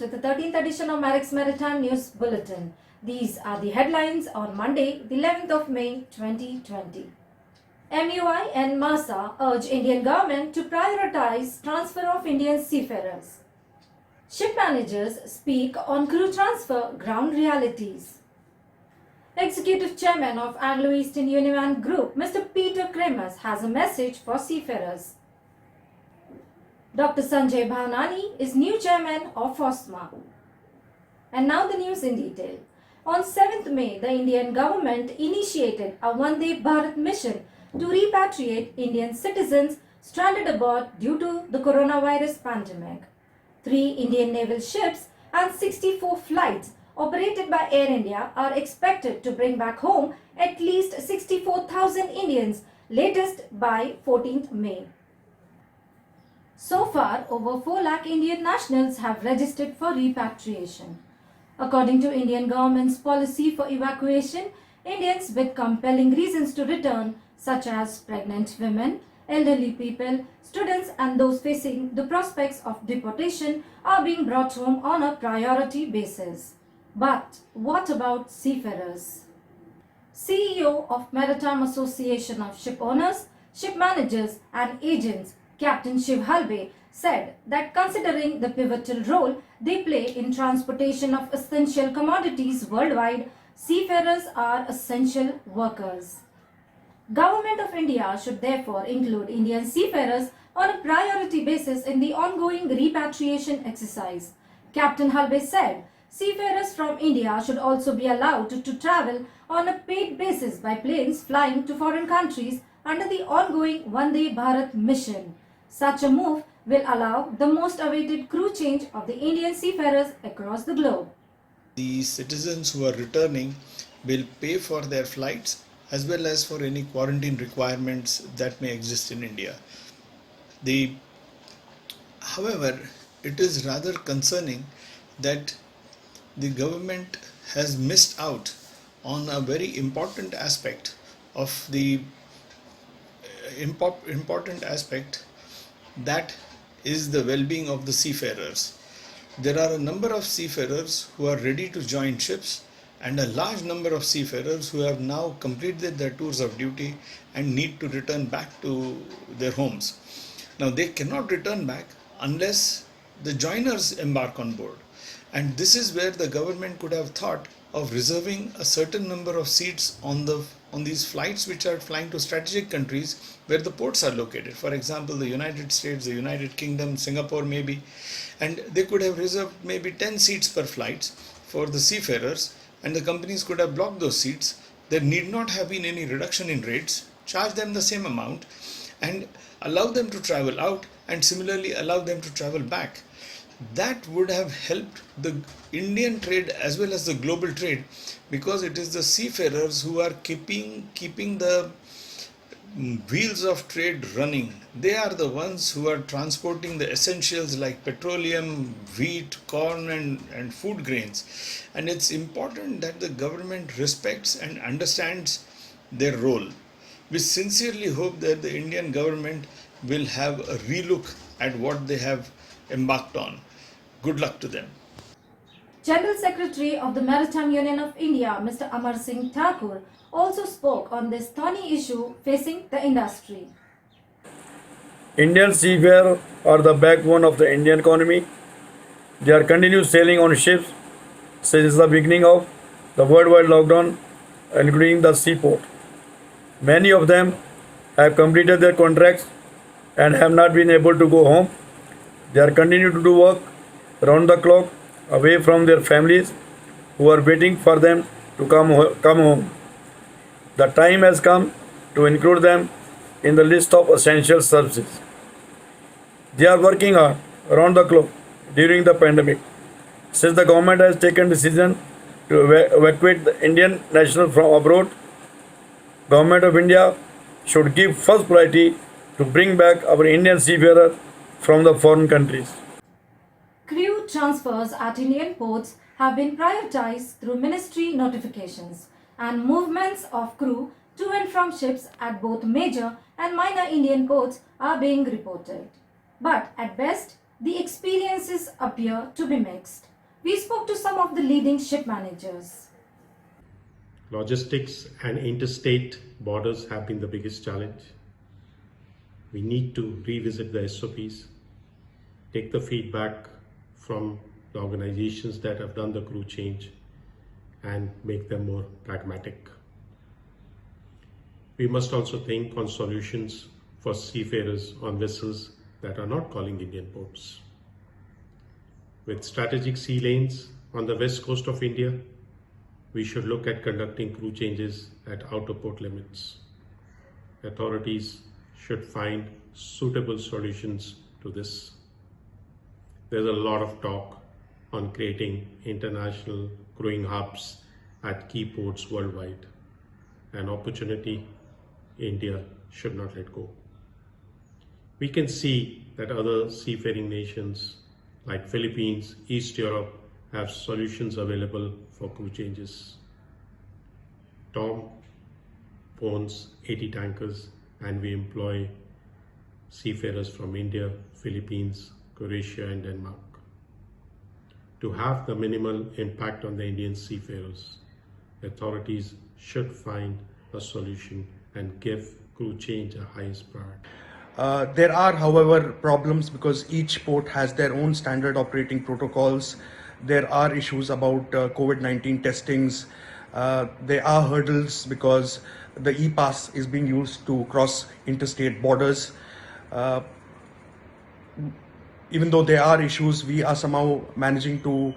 with the 13th edition of Marex Maritime News Bulletin. These are the headlines on Monday, the 11th of May 2020. MUI and MASSA urge Indian government to prioritize transfer of Indian seafarers. Shipmanagers speak on crew transfer ground realities. Executive Chairman of Anglo Eastern-Univan Group, Mr. Peter Cremers, has a message for seafarers. Dr. Sanjay Bhavnani is new chairman of FOSMA. And now the news in detail. On 7th May, the Indian government initiated a Vande Bharat mission to repatriate Indian citizens stranded aboard due to the coronavirus pandemic. 3 Indian naval ships and 64 flights operated by Air India are expected to bring back home at least 64,000 Indians, latest by 14th May. So far, over 4 lakh Indian nationals have registered for repatriation. According to Indian government's policy for evacuation, Indians with compelling reasons to return, such as pregnant women, elderly people, students and those facing the prospects of deportation, are being brought home on a priority basis. But what about seafarers? CEO of Maritime Association of Ship Owners, Shipmanagers and Agents, Captain Shiv Halbe, said that considering the pivotal role they play in transportation of essential commodities worldwide, seafarers are essential workers. Government of India should therefore include Indian seafarers on a priority basis in the ongoing repatriation exercise. Captain Halbe said seafarers from India should also be allowed to travel on a paid basis by planes flying to foreign countries under the ongoing Vande Bharat mission. Such a move will allow the most awaited crew change of the Indian seafarers across the globe. The citizens who are returning will pay for their flights as well as for any quarantine requirements that may exist in India. However, it is rather concerning that the government has missed out on a very important aspect of the important aspect, that is the well-being of the seafarers. There are a number of seafarers who are ready to join ships and a large number of seafarers who have now completed their tours of duty and need to return back to their homes. Now they cannot return back unless the joiners embark on board, and this is where the government could have thought of reserving a certain number of seats on these flights which are flying to strategic countries where the ports are located. For example, the United States, the United Kingdom, Singapore maybe, and they could have reserved maybe 10 seats per flight for the seafarers, and the companies could have blocked those seats. There need not have been any reduction in rates, charge them the same amount and allow them to travel out, and similarly allow them to travel back. That would have helped the Indian trade as well as the global trade, because it is the seafarers who are keeping the wheels of trade running. They are the ones who are transporting the essentials like petroleum, wheat, corn and food grains. And it's important that the government respects and understands their role. We sincerely hope that the Indian government will have a relook at what they have embarked on. Good luck to them. General Secretary of the Maritime Union of India, Mr. Amar Singh Thakur, also spoke on this thorny issue facing the industry. Indian seafarers are the backbone of the Indian economy. They are continued sailing on ships since the beginning of the worldwide lockdown, including the seaport. Many of them have completed their contracts and have not been able to go home. They are continuing to do work round the clock away from their families who are waiting for them to come home. The time has come to include them in the list of essential services. They are working hard around the clock during the pandemic. Since the government has taken decision to evacuate the Indian national from abroad, Government of India should give first priority to bring back our Indian seafarers from the foreign countries. Crew transfers at Indian ports have been prioritized through ministry notifications, and movements of crew to and from ships at both major and minor Indian ports are being reported. But at best, the experiences appear to be mixed. We spoke to some of the leading ship managers. Logistics and interstate borders have been the biggest challenge. We need to revisit the SOPs, take the feedback from the organizations that have done the crew change and make them more pragmatic. We must also think on solutions for seafarers on vessels that are not calling Indian ports. With strategic sea lanes on the west coast of India, we should look at conducting crew changes at outer port limits. Authorities should find suitable solutions to this. There's a lot of talk on creating international crewing hubs at key ports worldwide. An opportunity India should not let go. We can see that other seafaring nations like Philippines, East Europe have solutions available for crew changes. Tom owns 80 tankers and we employ seafarers from India, Philippines, Croatia and Denmark. To have the minimal impact on the Indian seafarers, authorities should find a solution and give crew change a highest priority. There are, however, problems because each port has their own standard operating protocols. There are issues about COVID-19 testings. There are hurdles because the e-pass is being used to cross interstate borders. Even though there are issues, we are somehow managing to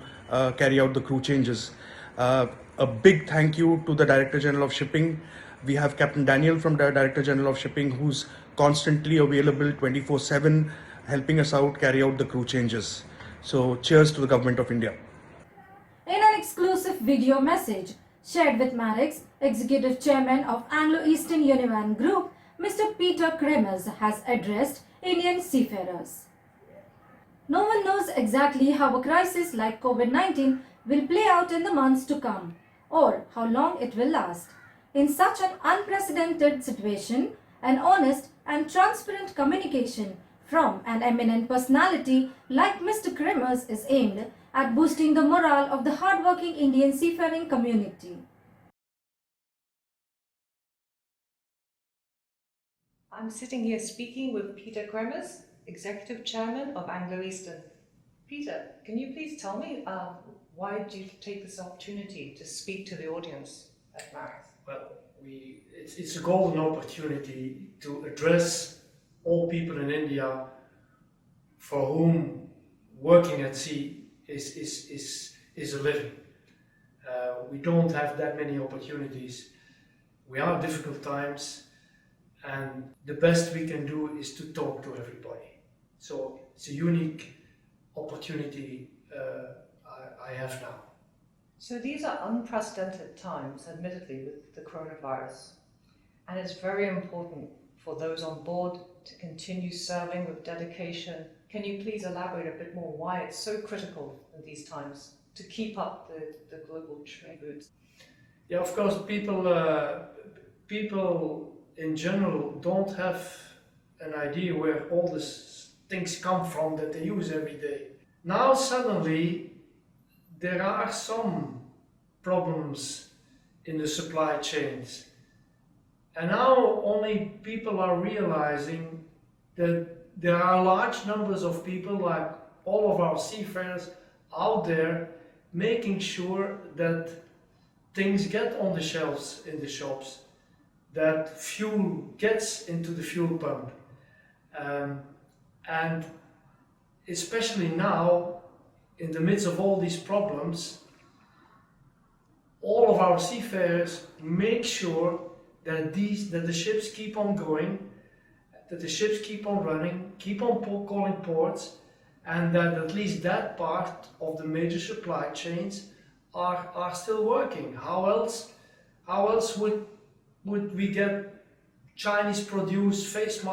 carry out the crew changes. A big thank you to the Director General of Shipping. We have Captain Daniel from the Director General of Shipping who's constantly available 24/7, helping us out carry out the crew changes. So cheers to the Government of India. In an exclusive video message shared with Marex, Executive Chairman of Anglo Eastern-Univan Group, Mr. Peter Cremers has addressed Indian seafarers. No one knows exactly how a crisis like COVID-19 will play out in the months to come, or how long it will last. In such an unprecedented situation, an honest and transparent communication from an eminent personality like Mr. Cremers is aimed at boosting the morale of the hardworking Indian seafaring community. I'm sitting here speaking with Peter Cremers, Executive Chairman of Anglo Eastern. Peter, can you please tell me why did you take this opportunity to speak to the audience at Marex? Well, it's a golden opportunity to address all people in India for whom working at sea is a living. We don't have that many opportunities. We are difficult times, and the best we can do is to talk to everybody. So it's a unique opportunity I have now. So these are unprecedented times, admittedly, with the coronavirus. And it's very important for those on board to continue serving with dedication. Can you please elaborate a bit more why it's so critical in these times to keep up the global trade routes? Yeah, of course, people in general don't have an idea where all these things come from that they use every day. Now suddenly there are some problems in the supply chains, and now only people are realizing that there are large numbers of people, like all of our seafarers out there, making sure that things get on the shelves in the shops, that fuel gets into the fuel pump, and especially now, in the midst of all these problems, all of our seafarers make sure that the ships keep on going, that the ships keep on running, keep on calling ports, and that at least that part of the major supply chains are still working. How else would we get Chinese produced face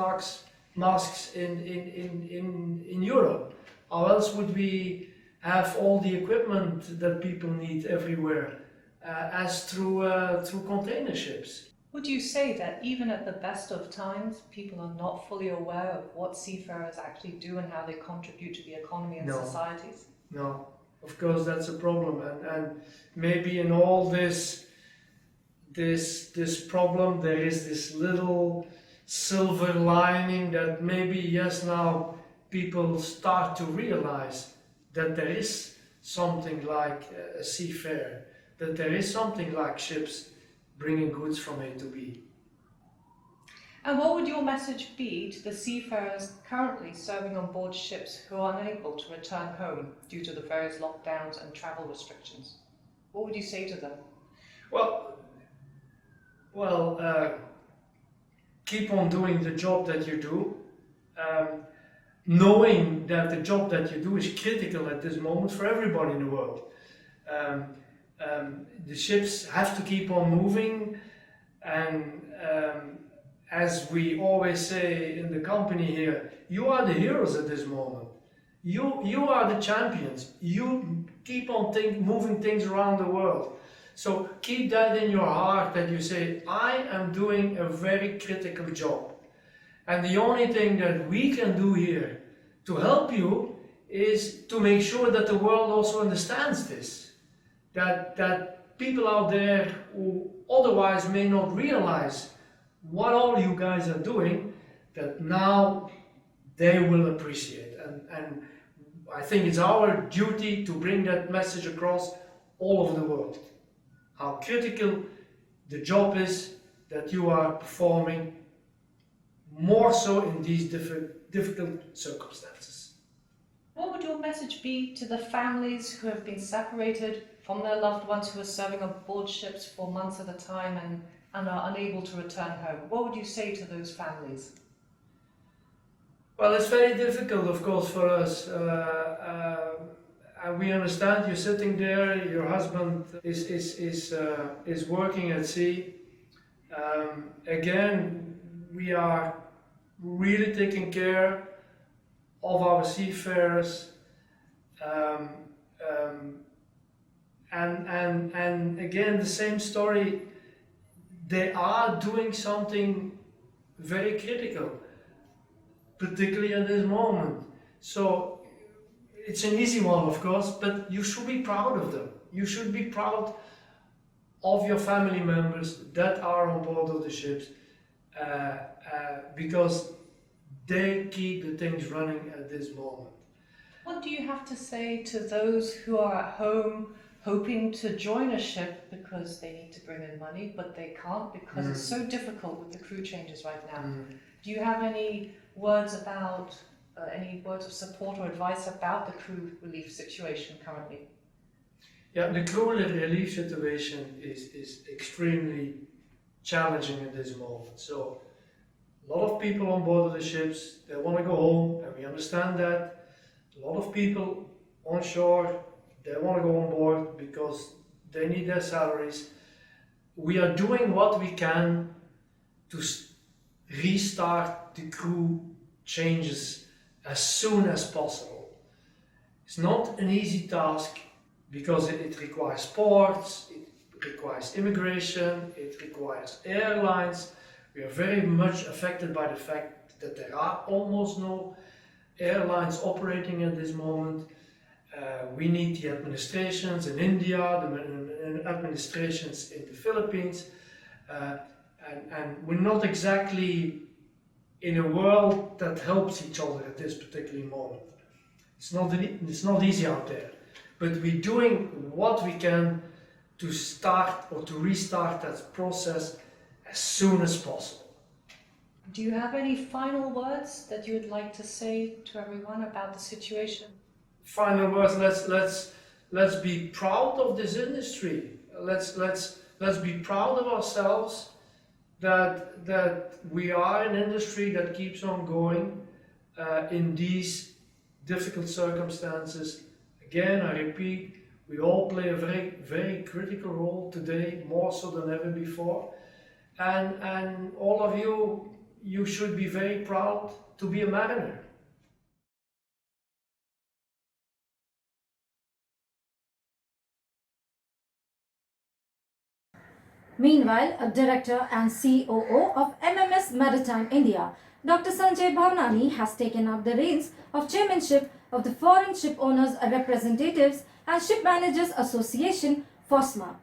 masks in Europe? How else would we have all the equipment that people need everywhere as through container ships? Would you say that even at the best of times, people are not fully aware of what seafarers actually do and how they contribute to the economy and No. societies? No, Of course, that's a problem, and maybe in all this problem there is this little silver lining that maybe yes, now people start to realize that there is something like a seafarer, that there is something like ships bringing goods from A to B. And what would your message be to the seafarers currently serving on board ships who are unable to return home due to the various lockdowns and travel restrictions? What would you say to them? Well, keep on doing the job that you do, knowing that the job that you do is critical at this moment for everybody in the world. The ships have to keep on moving, and as we always say in the company here, you are the heroes at this moment. You are the champions. You keep on moving things around the world. So keep that in your heart, that you say, I am doing a very critical job. And the only thing that we can do here to help you is to make sure that the world also understands this. That people out there who otherwise may not realize what all you guys are doing, that now they will appreciate. And I think it's our duty to bring that message across all over the world. How critical the job is that you are performing, more so in these difficult circumstances. What would your message be to the families who have been separated from their loved ones who are serving on board ships for months at a time and are unable to return home? What would you say to those families? Well, it's very difficult, of course, for us. We understand you're sitting there, your husband is working at sea. Again, we are really taking care of our seafarers. And again, the same story, they are doing something very critical, particularly at this moment. So it's an easy one, of course, but you should be proud of them. You should be proud of your family members that are on board of the ships, because they keep the things running at this moment. What do you have to say to those who are at home hoping to join a ship because they need to bring in money, but they can't because it's so difficult with the crew changes right now? Do you have any words about, any words of support or advice about the crew relief situation currently? Yeah, the crew relief situation is extremely challenging at this moment. So a lot of people on board of the ships, they want to go home, and we understand that. A lot of people on shore, they want to go on board because they need their salaries. We are doing what we can to restart the crew changes as soon as possible. It's not an easy task because it requires ports, it requires immigration, it requires airlines. We are very much affected by the fact that there are almost no airlines operating at this moment. We need the administrations in India, the administrations in the Philippines, and we're not exactly in a world that helps each other at this particular moment. It's not easy out there, but we're doing what we can to start or to restart that process as soon as possible. Do you have any final words that you would like to say to everyone about the situation? Final words. Let's be proud of this industry. Let's be proud of ourselves that we are an industry that keeps on going in these difficult circumstances. Again, I repeat, we all play a very, very critical role today, more so than ever before. And all of you should be very proud to be a mariner. Meanwhile, a director and COO of MMS Maritime India, Dr. Sanjay Bhavnani, has taken up the reins of chairmanship of the Foreign Ship Owners Representatives and Shipmanagers Association, FOSMA.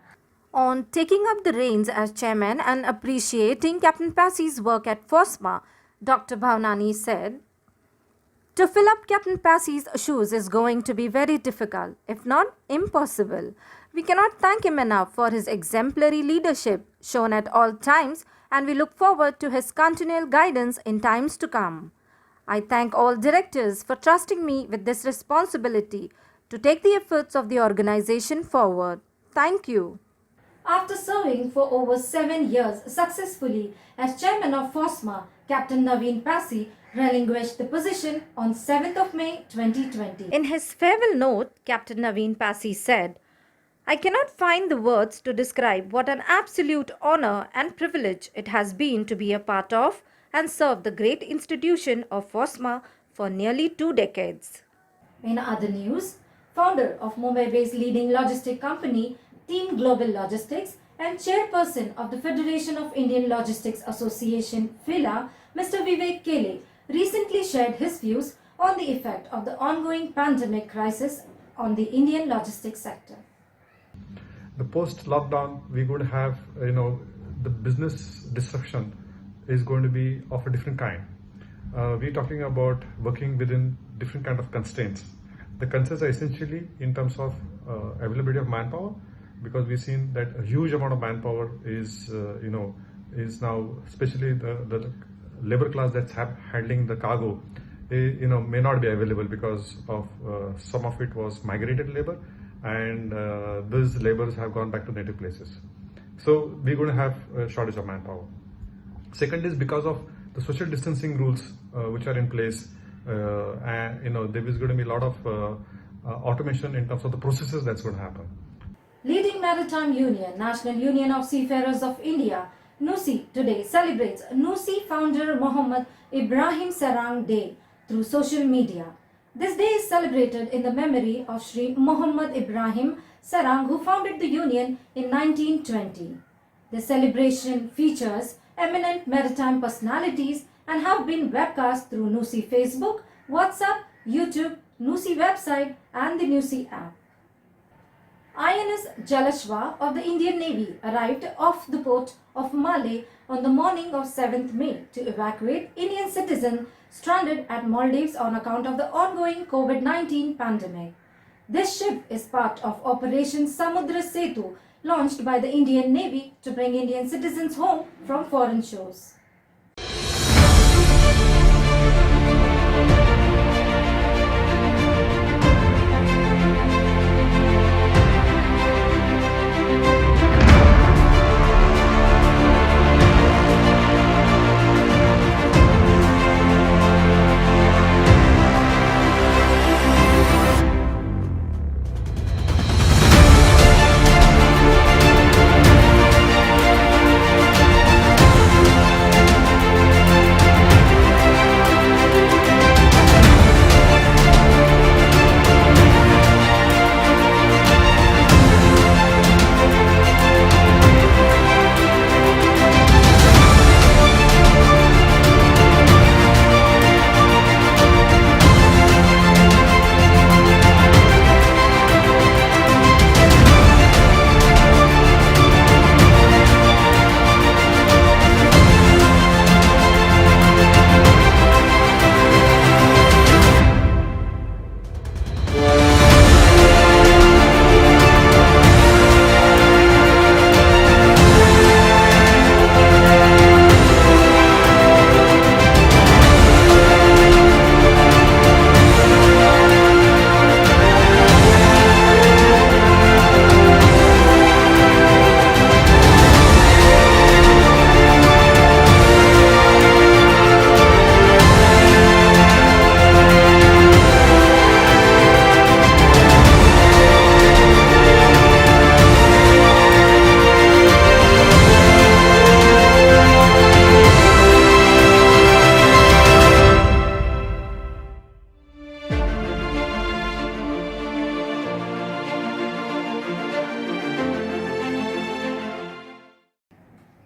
On taking up the reins as chairman and appreciating Captain Passey's work at FOSMA, Dr. Bhavnani said, "To fill up Captain Passey's shoes is going to be very difficult, if not impossible. We cannot thank him enough for his exemplary leadership shown at all times, and we look forward to his continual guidance in times to come. I thank all directors for trusting me with this responsibility to take the efforts of the organization forward. Thank you." After serving for over 7 years successfully as chairman of FOSMA, Captain Naveen Passey relinquished the position on 7th of May 2020. In his farewell note, Captain Naveen Passey said, "I cannot find the words to describe what an absolute honor and privilege it has been to be a part of and serve the great institution of FOSMA for nearly 2 decades. In other news, founder of Mumbai-based leading logistic company Team Global Logistics and chairperson of the Federation of Indian Logistics Association, FILA, Mr. Vivek Kele, recently shared his views on the effect of the ongoing pandemic crisis on the Indian logistics sector. The post-lockdown, we're going to have, the business disruption is going to be of a different kind. We're talking about working within different kind of constraints. The constraints are essentially in terms of availability of manpower, because we've seen that a huge amount of manpower is now, especially the labor class that's handling the cargo, may not be available because of some of it was migrated labor, and those laborers have gone back to native places. So we're going to have a shortage of manpower. Second is because of the social distancing rules which are in place, and there is going to be a lot of automation in terms of the processes that's going to happen. Leading Maritime Union, National Union of Seafarers of India, NUSI, today celebrates NUSI founder Mohammed Ibrahim Sarang Day through social media. This day is celebrated in the memory of Shri Mohammed Ibrahim Sarang, who founded the union in 1920. The celebration features eminent maritime personalities and have been webcast through NUSI Facebook, WhatsApp, YouTube, NUSI website and the NUSI app. INS Jalashwa of the Indian Navy arrived off the port of Malé on the morning of 7th May to evacuate Indian citizens stranded at Maldives on account of the ongoing COVID-19 pandemic. This ship is part of Operation Samudra Setu, launched by the Indian Navy to bring Indian citizens home from foreign shores.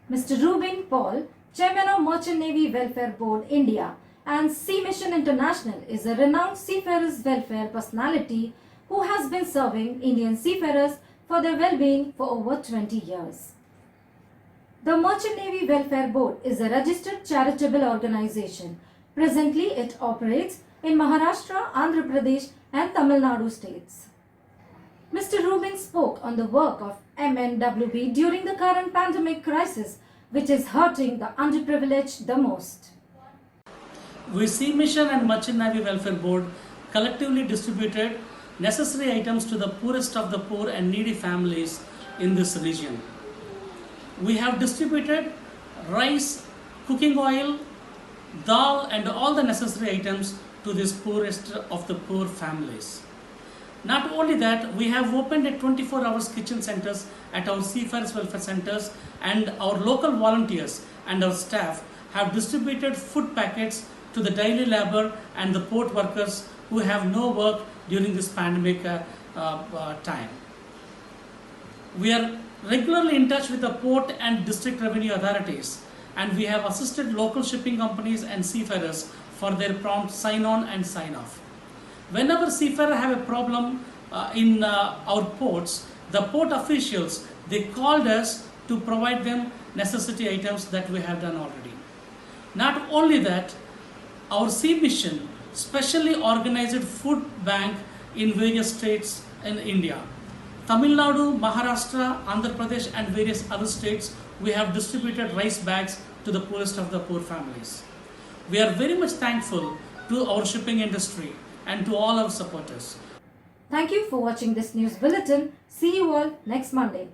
Mr. Reuben Paul, Chairman of Merchant Navy Welfare Board India and Sea Mission International, is a renowned seafarers welfare personality who has been serving Indian seafarers for their well-being for over 20 years. The Merchant Navy Welfare Board is a registered charitable organization. Presently, it operates in Maharashtra, Andhra Pradesh and Tamil Nadu states. Mr. Rubin spoke on the work of MNWB during the current pandemic crisis, which is hurting the underprivileged the most. We Sea Mission and Merchant Navy Welfare Board collectively distributed necessary items to the poorest of the poor and needy families in this region. We have distributed rice, cooking oil, dal and all the necessary items to these poorest of the poor families. Not only that, we have opened a 24 hours kitchen centers at our seafarers welfare centers, and our local volunteers and our staff have distributed food packets to the daily labor and the port workers who have no work during this pandemic time. We are regularly in touch with the port and district revenue authorities, and we have assisted local shipping companies and seafarers for their prompt sign-on and sign-off. Whenever seafarers have a problem in our ports, the port officials, they called us to provide them necessity items that we have done already. Not only that, our Sea Mission specially organized food bank in various states in India. Tamil Nadu, Maharashtra, Andhra Pradesh and various other states, we have distributed rice bags to the poorest of the poor families. We are very much thankful to our shipping industry and to all our supporters. Thank you for watching this news bulletin. See you all next Monday.